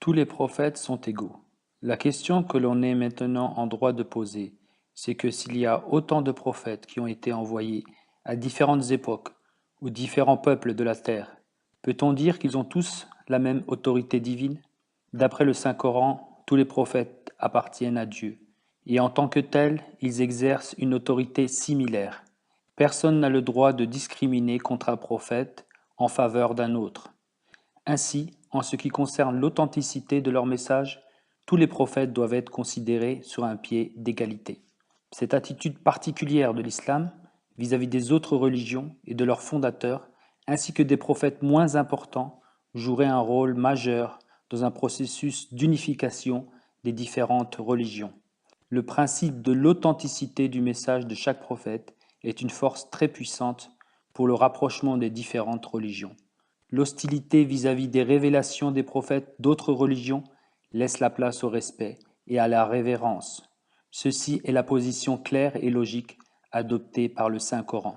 Tous les prophètes sont égaux. La question que l'on est maintenant en droit de poser, c'est que s'il y a autant de prophètes qui ont été envoyés à différentes époques aux différents peuples de la terre, peut-on dire qu'ils ont tous la même autorité divine? D'après le Saint-Coran, tous les prophètes appartiennent à Dieu, et en tant que tels, ils exercent une autorité similaire. Personne n'a le droit de discriminer contre un prophète en faveur d'un autre. Ainsi, en ce qui concerne l'authenticité de leur message, tous les prophètes doivent être considérés sur un pied d'égalité. Cette attitude particulière de l'islam vis-à-vis des autres religions et de leurs fondateurs, ainsi que des prophètes moins importants, jouerait un rôle majeur dans un processus d'unification des différentes religions. Le principe de l'authenticité du message de chaque prophète est une force très puissante pour le rapprochement des différentes religions. L'hostilité vis-à-vis des révélations des prophètes d'autres religions laisse la place au respect et à la révérence. Ceci est la position claire et logique adoptée par le Saint-Coran.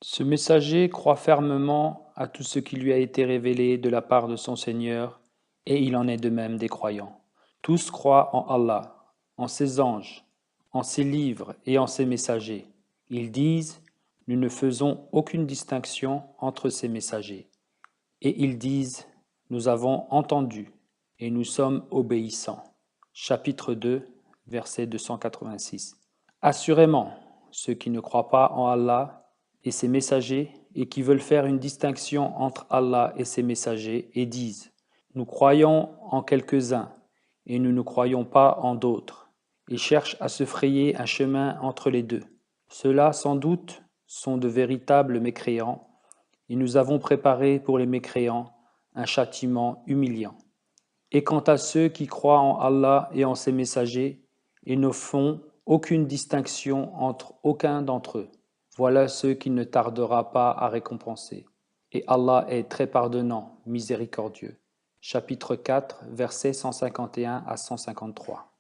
Ce messager croit fermement à tout ce qui lui a été révélé de la part de son Seigneur, et il en est de même des croyants. Tous croient en Allah, en ses anges, en ses livres et en ses messagers. Ils disent « Nous ne faisons aucune distinction entre ces messagers ». Et ils disent « Nous avons entendu et nous sommes obéissants ». Chapitre 2, verset 286. Assurément, ceux qui ne croient pas en Allah et ses messagers et qui veulent faire une distinction entre Allah et ses messagers et disent « Nous croyons en quelques-uns et nous ne croyons pas en d'autres » et cherchent à se frayer un chemin entre les deux. Ceux-là, sans doute, sont de véritables mécréants et nous avons préparé pour les mécréants un châtiment humiliant. Et quant à ceux qui croient en Allah et en ses messagers et ne font aucune distinction entre aucun d'entre eux, voilà ceux qu'il ne tardera pas à récompenser. Et Allah est très pardonnant, miséricordieux. Chapitre 4, versets 151 à 153.